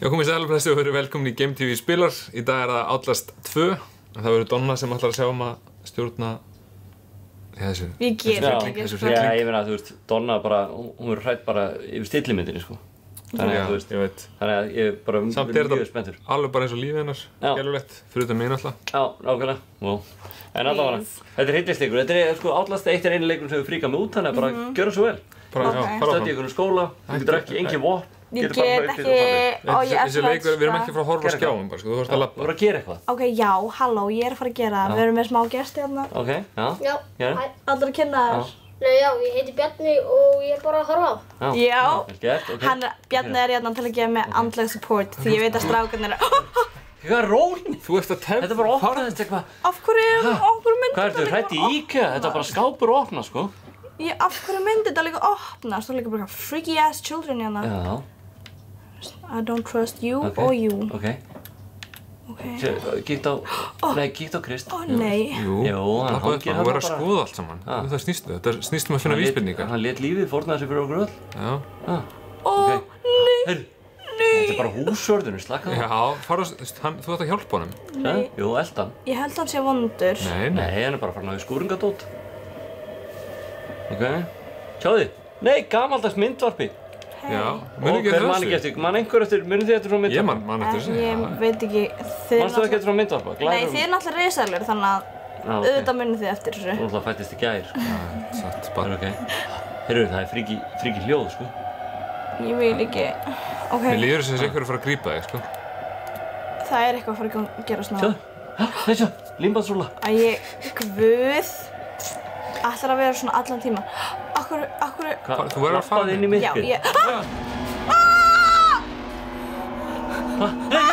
Já, komið sæl og blessi og verið velkomin í Game TV Spilar. Í dag það Outlast 2. En það verður Donna sem ætlar að sjá að stjórna þessu. Ég get ekki. Já, ég meina að þú veist, Donna bara, hún verður hrædd bara yfir stillimyndinni, sko. Þannig að þú veist, ég veit. Þannig að ég bara mjög spenntur. Alveg bara eins og lífið hennar, gerulegt, fyrir þetta mig náttúrulega. Já, nákvæmlega. Wow. En allavega, þetta er hryllingsleikur. Þetta er sko Outlast 1 er eini leikur sem við fríkað mig út, þannig að bara gjöra svo vel. Stödd í einhvern skóla, þú getur ekki engin vopn. Ég get ekki, þessi leikur, við erum ekki frá að horfa á skjáum bara, sko, þú vorst að labba. Þú voru að gera eitthvað. Ok, já, halló, ég er að fara að gera það. Við erum með smá gesti hérna. Ok, já. Allir að kynna þér. Nei, já, ég heiti Bjarni og ég er bara að horfa á. Já, Bjarni er hérna til að gefa mig andleg support því ég veit að strákarnir Hvað er rólinn? Þú ert að tefna. Þetta bara opnaðist eitthvað. Af hverju myndi Hvað ertu hrædd í IKEA? Þetta bara skápur og opna, sko. Af hverju myndi þetta líka opnast? Það er líka bara freaky ass children hérna. Já. I don't trust you or you. Ok. Kíkt á... Nei, kíkt á Krist. Ó, nei. Jú, hann gerir þú verður að skoða allt saman. Það snýst þetta snýst að finna vísbendingar. Hann lét lífið, fórnaði sig fyrir okkur öll. Já. Ó, nei. Þetta er bara húsvörðunum, slaka það. Já, þú ætti að hjálpa honum. Nei. Jú, eldan. Ég held hann sé vondur. Nei, hann er bara farin á skúringadót. Ok. Sjáðu þið. Nei, gamaldags myndvarpi. Já, muni ekki eftir þessu? Man einhver eftir, muni þið eftir frá myndvarpa? Ég man eftir þessu. Ég veit ekki, Manstu ekki eftir frá myndvarpa? Nei, þið er náttúrulega risaðlur, þannig að auðvitað muni þið eftir þessu. Þú náttúrulega fættist í gær. Satt, bara. Heyrðu, það er fríki hljóð, sko. Ég vil ekki, ok. Mér líður þess að einhver er að fara að grípa þig, sko. Það er eitthvað að fara að gera svona. Sjáðu, límbandsrúlla. Guð, ætlar að vera svona allan tíma. Akkur... Þú verður að fara inn í myrkur. Já,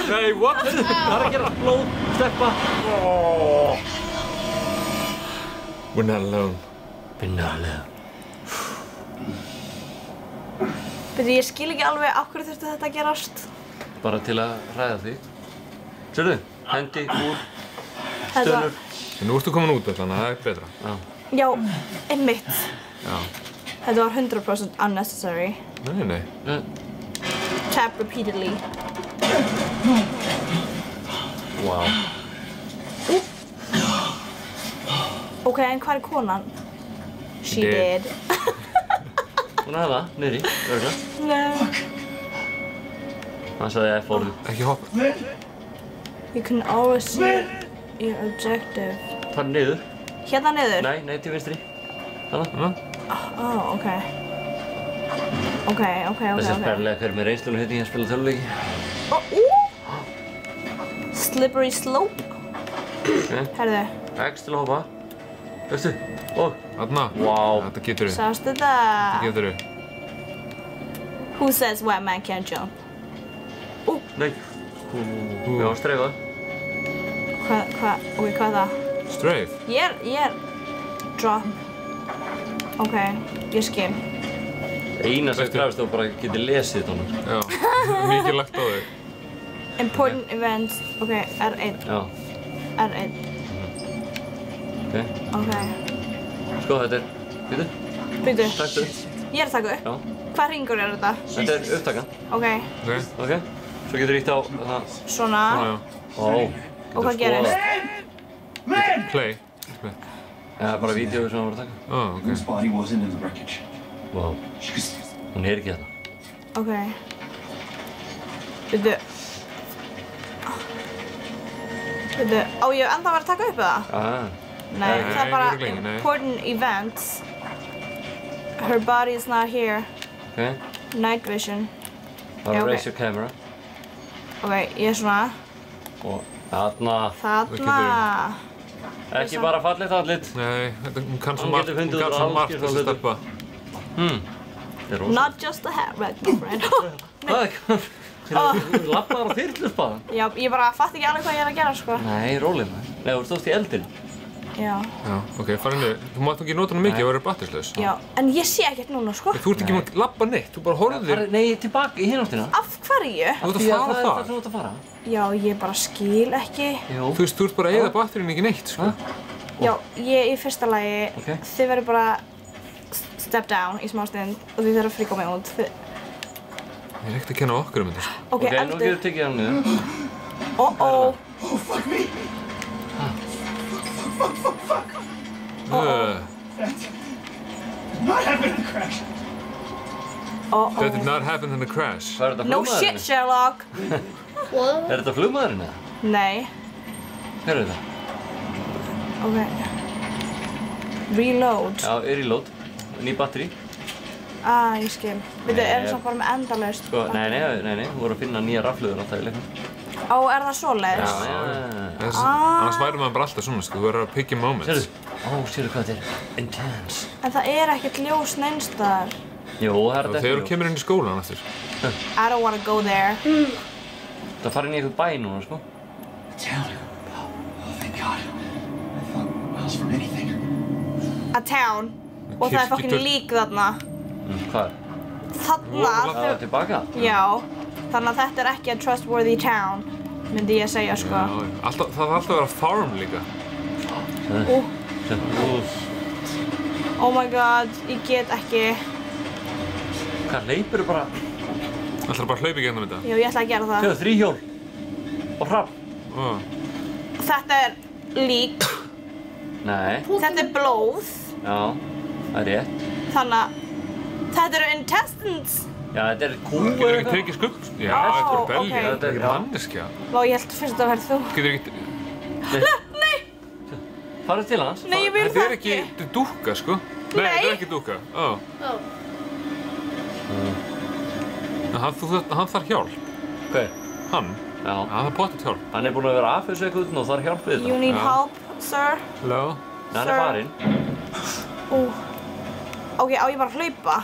Nei, what? Það er að gera blóð, steppa. We're not alone. We're not alone. Beti, ég skil ekki alveg akkur þurfti þetta að gerast. Bara til að hræða þig. Sérðu, hendi úr, stönur. Nú ertu komin út þannig að það er betra. Já, einmitt. Já. Þetta var 100% unnecessary. Nei. Tap repeatedly. Wow. Ok, en hvað er konan? She did. Hún er það, niðri, örgulega. Nei. Hann sagði F-orðu. Ekki hoppa. You can always see your objective. Fara niður. Hérna niður? Nei, til vinstri. Þannig. Ok. Ok. Þessi er sperrlega hver með reynslunum hérna í að spila töluleiki. Slippery slope. Herðu. X til að hoppa. Veistu? Og. Þarna. Wow. Þetta getur þú. Sástu þetta? Þetta getur þú. Who says white man can't jump? Nei. Já, streifa. Hvað er það? Strafe? Ég er... Drop. Ok, ég skil. Eina sem krafist þú bara getur lesið þetta. Já, mikið lagt á þig. Important events. Ok, R1. Já. R1. Ok. Sko, þetta er... Býtu. Taktu. Ég er að taka upp. Já. Hvað hringur er þetta? Þetta er upptakan. Ok. Ok. Svo getur ítt á það. Svona. Ó. Og hvað gerist? Play. Það er bara vídeóið sem hann var að taka. Ok. Wow. Hún heyr ekki þetta. Ok. Býtu. Á ég ennþá að vera að taka upp það? Nei, það er bara important events. Her body is not here. Ok. Night vision. Bara raise your camera. Ok, ég er svona. Og þarna. Ekki bara fallegt andlit. Nei, hún kann svo margt þessi stelpa. Not just a hat rack, my friend. Hvað? Þú labbaðar á þyrluspaðan? Já, ég bara fatt ekki alveg hvað ég er að gera, sko. Nei, róleg maður. Nei, þú stóðst í eldinn. Já. Já, ok, farið niður. Þú mátt ekki nota hana mikið og verður batterislaus. Já, en ég sé ekkert núna, sko. Þú ert ekki með að labba neitt, þú bara horfðir. Nei, tilbaka í hináttina. Af hverju? Þú ert að fara þar. Það er þú ert að fara. Já, ég bara skil ekki. Jú. Þú veist, þú ert bara að eyða batterín ekki neitt, sko. Já, ég í fyrsta lagi, þið verður bara step down í smá stund og þið þurfum að fríka mig út. Ég ekkert að kenna okkur þetta, sko. Ok, nú getur við tekið hann niður. Oh, fuck me! Fuck! That did not happen in a crash. That did not happen in a crash. Hvað þetta No flugmaðurinn? shit, Sherlock! Þetta flugmaðurinn eða? Nei. Hver þetta? Ok. Reload. Já, reload. Ný batteri. Ég skil. Við erum samt bara með endalaust. Sko, nei, þú voru að finna nýja raflugur alltaf í leiknum. Er það svoleiðis? Annars væri maður bara alltaf svona, sko, þú verður að pick your moments. Sérðu hvað þetta er intense. En það ekkert ljós neins staðar. Jú, það þetta Þegar þú kemur inn í skólan aftur. I don't wanna go there. Það fara inn í eitthvað bæ núna, sko. Town. Oh, thank God. I thought miles from anything. A town. Og það fucking lík þarna. Hvað? Þarna. Það tilbaka? Já. Þannig að þetta ekki a trustworthy town, myndi ég segja, sko. Já, það þarf alltaf að vera farm líka. Oh my god, ég get ekki. Hvað, hleypur þú bara? Ætlarðu bara að hlaupa í gegnum þetta? Jú, ég ætla að gera það. Þau, 3 hjól. Og hrapp. Þetta lík. Nei. Þetta blóð. Já, það rétt. Þannig að þetta eru intestines. Já, þetta kúl. Getur ekki tekið skugg? Já, þetta belgi. Okay. Þetta ekki manneskja. Vá, ég held fyrst að það verði þú. Getur ekki... Nei! Farðu til hans. Nei, ég vil það ekki. Þetta er dúkka, sko. Nei, þetta er ekki dúkka. Hann þarf hjálp. Hver? Hann? Já. Hann þarf pottet hjálp. Hann er búinn að vera af þessu eitthvað og þarf hjálp við þetta. You need help, sir? Hello? Nei, hann er farinn. Ok, á ég bara að hlaupa?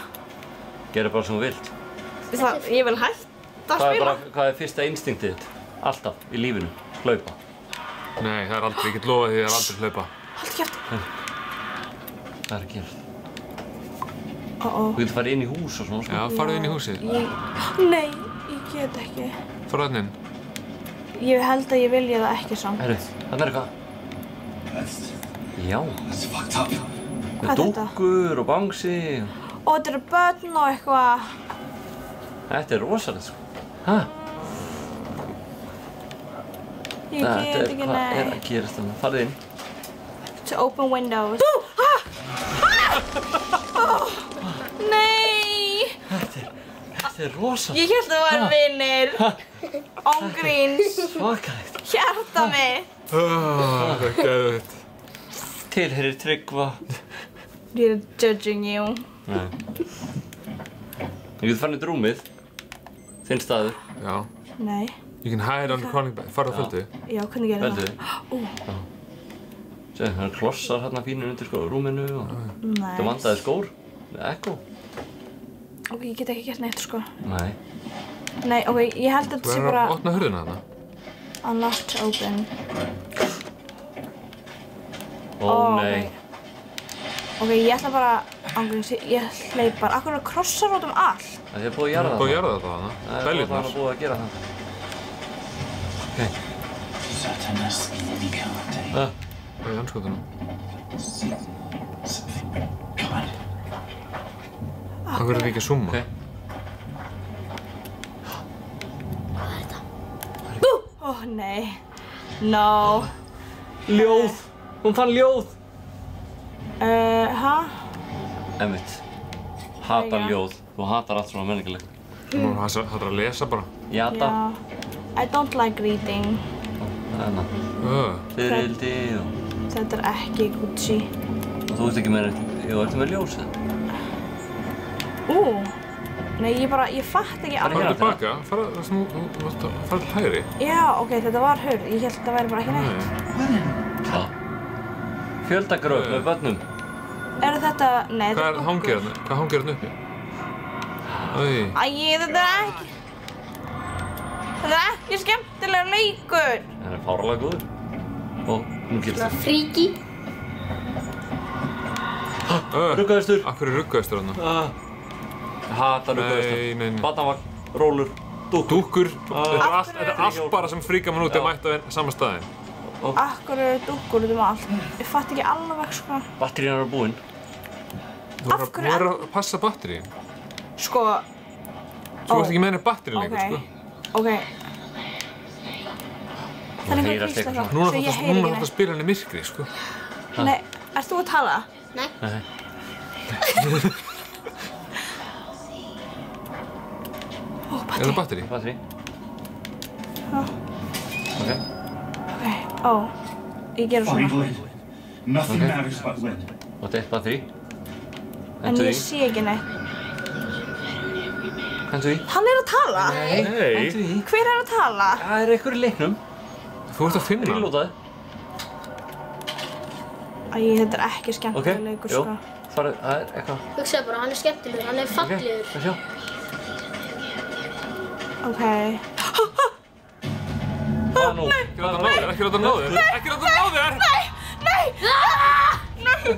Gerðu bara sem þú vilt. Ég vil hætta að spila. Hvað er fyrsta instinktið þitt? Alltaf í lífinu. Hlaupa. Nei, það er aldrei. Ég get lofað því að það er aldrei hlaupa. Haltu kjafti. Það er að gerast. Þú getur farið inn í hús og svona, sko. Já, farðu inn í húsið. Nei, ég get ekki. Farðu þarna inn. Ég held að ég vilja það ekki samt. Herru, þarna er eitthvað. Já. That's fucked up. Hvað er þetta? Dúkkur og bangsi. Þetta eru börn og eitthvað. Þetta er rosalegt, sko. Hæ? Ég get ekki, Hvað er að gerast þarna? Farðu inn. To open windows. Nei! Þetta er rosalegt. Ég hélt að það var vinnir. Ángríns. Svakalegt. Hjarta mitt. Það er geðveikt. Tilheyrir Tryggva. You're judging you. Nei. Þú getur farið í rúmið. Þinn staður. Já. Nei. You can hide on the crawling bed. Farðu að földu. Já, hvernig gerir það? Földu. Sér, það eru klossar hérna fínir undir rúminu og það vantaði skór. Ekko. Ok, ég get ekki gert neitt, sko. Nei. Nei, ok, ég held að þetta sé bara... Þú verður að opna hurðina þarna. Unlocked open. Ó, nei. Ok, ég ætla bara... Ángríns, ég hleypar. Akkur eru krossar út allt? Það er búið að jarða það. Búið að jarða það þarna. Beljurnar. Það er búið að gera það. Ok. Satanas Ilikante. Hvað er anskotunum? Something God. Hvað verður ekki að zooma? Ok. Nei. No. Ljóð! Hún fann ljóð! Hæ? Einmitt. Hatar ljóð. Þú hatar allt svona menningilegt. Þú hættir að lesa bara. Jata. I don't like reading. Þarna. Fyririldi og... Þetta er ekki Gucci. Og þú ert ekki með neitt... Jú, ertu með ljós eða? Nei, ég fatt ekki alveg. Farðu tilbaka. Farðu til hægri. Já, ok, þetta var hurð. Ég held að það væri bara ekki neitt. Hvað? Fjöldagröf með börnum. Þetta... Nei, þetta er dúkkur. Hvað hangir hérna uppi? Þetta er ekki... Þetta er ekki skemmtilegur leikur. Það er fárlega góður. Og nú gerist það. Fríki. Ruggaðistur. Af hverju er ruggaðistur þarna? Ég hata ruggaðistur. Nei. Batavagn, rólur, dúkkur. Þetta er allt bara sem fríkar mann út að mæta á sama staðinn. Akkur eru dúkkur út allt. Ég fatt ekki alveg, sko. Batterían eru búinn. Þú verður að passa batteríin. Sko, Þú varst ekki með henni batteri lengur, sko. Ok. Það er einhver hvísla þá, núna þarf að spila henni myrkri, sko. Nei, ert þú að tala? Nei. Ó, batteri. Er það batteri? Batteri. Ok. Ó, ég gera svona. Nothing matters but wind. Og þetta er batteri. En ég sé ekki neitt. Hentu því. Hann er að tala? Nei. Hentu því. Hver er að tala? Það er einhver í leiknum. Þú ert að finna hann. Reloadaði. Æ, þetta er ekki skemmtilega leikur, sko. Ok, jú. Það er eitthvað. Hugsaðu bara, hann er skemmtilegur, hann er fallegur. Ok, sjá. Ok. Hvað nú? Ekki láta hann ná þér, ekki láta hann ná þér. Ekki láta hann ná þér! Nei,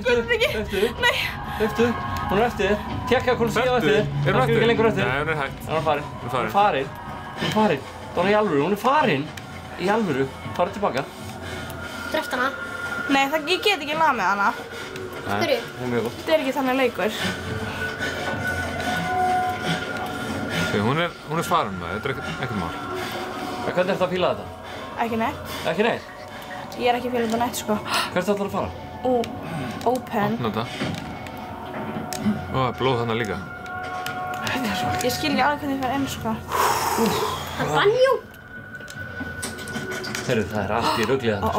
guðum ekki. Nei. Eftir. Hún er eftir þér. Tjekka hvort hún sé á eftir þér. Er hún Hann skilur ekki lengur eftir þér. Nei, hún er hægt. Hún er farin. Hún er farin. Hún er farin. Donna í alvöru, hún er farin. Í alvöru. Farðu tilbaka. Dreft hana. Nei, ég get ekki lag með hana. Hverju? Það er mjög gott. Þetta er ekki þannig leikur. Hún er farin með, þetta er ekkert mál. Hvernig ertu að fíla þetta? Ekki neitt. Ekki neitt? Ég er ekki fyrir þetta neitt, sko. Hvert ætlar að fara? Open. Opna þetta. Ó, það er blóð þarna líka. Ég skil ekki alveg hvernig ég fer inn, sko. Það er banjó. Heyrðu, það er allt í ruglið þarna.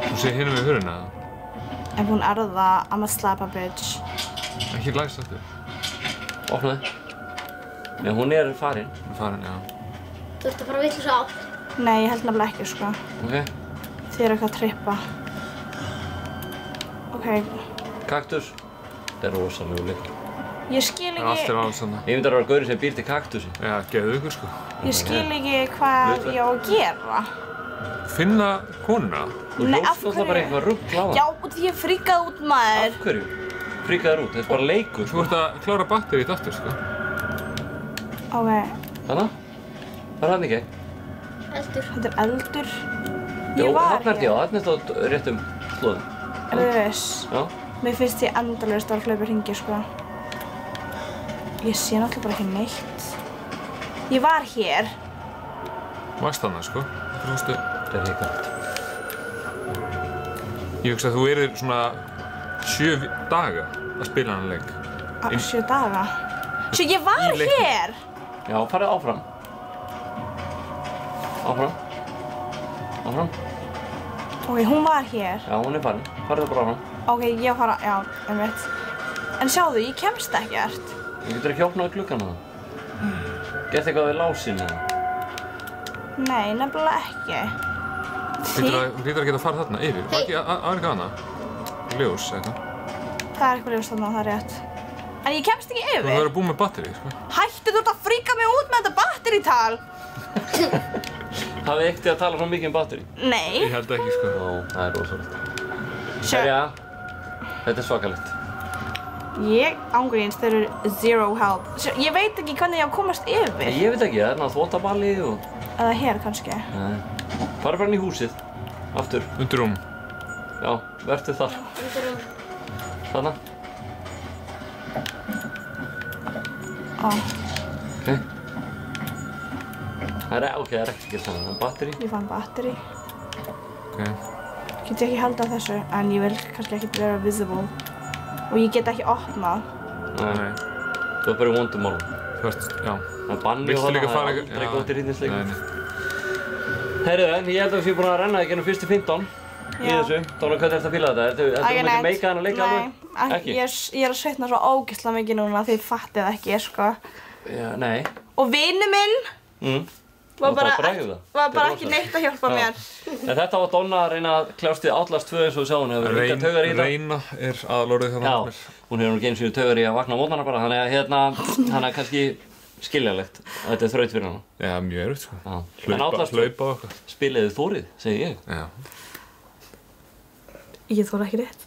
Þú sé hérna við hurðina. Ef hún er það, I'm a slap a bitch. Ekki læst aftur. Opnaði. Nei, hún er farin. Hún er farin, já. Þú ert að fara vitlaus átt. Nei, ég held nefnilega ekki, sko. Ok. Þið eru eitthvað að trippa. Ok. Kaktus. Þetta er rosalegu leikur. Ég skil ekki... Allt er alveg svona. Ég myndi að vera gaurinn sem býr til kaktusi. Já, geðu ykkur, sko. Ég skil ekki hvað ég á að gera. Finna konuna? Þú hljófst alltaf bara eitthvað rugl á það. Já, því ég fríkaði út, maður. Af hverju? Fríkaði út, þetta er bara leikur. Þú ert að klára batterið aftur, sko. Ok. Þannig? Það er hann ekki. Eldur. Þetta er eldur. Jó, Ég var þarna ertu, já, þarna ertu á réttum slóðum. Er þið viss? Já. Mér finnst ég endalaust að hlaupa hringi, sko. Ég sé náttúrulega bara ekki neitt. Ég var hér. Varst þarna, sko. Þetta er hrikalegt. Ég hugsa að þú erir svona 7 daga að spila hann leik. 7 daga? Svo ég var hér! Já, farið áfram. Áfram. Áfram. Ok, hún var hér. Já, hún er farin. Farið það bara áfram. Ok, ég fara, já, einmitt. En sjáðu, ég kemst ekkert. Þú getur ekki opnað gluggan að það. Gert eitthvað við lásinn eða? Nei, nefnilega ekki. Þú hlýtur að geta að fara þarna yfir. Var ekki aðeins hana? Ljós, eitthvað. Það er eitthvað ljós þarna, það er rétt. En ég kemst ekki yfir. Þú verður að búa með batterið, sko. Hættu, þú ert að fríka mig út með þetta batterítal. Hafið eitt að tala svo mikið um batteri? Nei. Ég held ekki, sko. Ó, það er rosalegt. Sure. Þetta er svakalegt. Ég ángríns, þeir eru zero help. Ég veit ekki hvernig ég á að komast yfir. Ég veit ekki, það er náttúrulega þvottaballi og... Eða hér kannski. Nei. Farðu bara inn í húsið. Aftur. Undir rúm. Já, vertu þar. Undir rúm. Þarna. Ok. Það er ekki þannig. Það er batteri. Ég fann batteri. Ok. Get ég ekki haldið á þessu, en ég vil kannski ekki vera visible. Og ég get ekki opnað. Nei. Þú er bara í vondum málum. Þú ert, já. Það er banni og það er aldrei gótt í rýtnisleikum. Heyrðu, en ég held að við séum búin að renna þig gennum fyrstu 15 í þessu. Dóna, hvernig ertu að fíla þetta? Ertu ekki meika hann að leika alveg? Nei, ég er að sveitna svo ógeðslega mikið núna því þið fattið ekki, sko. Já, nei. Og vinur minn var bara ekki neitt að hjálpa mér. En þetta var Donna að reyna að kljást við Outlast 2 eins og við sjáum. Reyna er aðalorðið þannig. Já, hún hefur nú ekki eins og taugar í að vakna á mótnana bara, þannig að hérna kannski skiljanlegt að þetta er þraut fyrir hana. Já, mjög erfitt, sko. En Outlast 2 spiliði þórið, segi ég. Já. Ég þóra ekki rétt.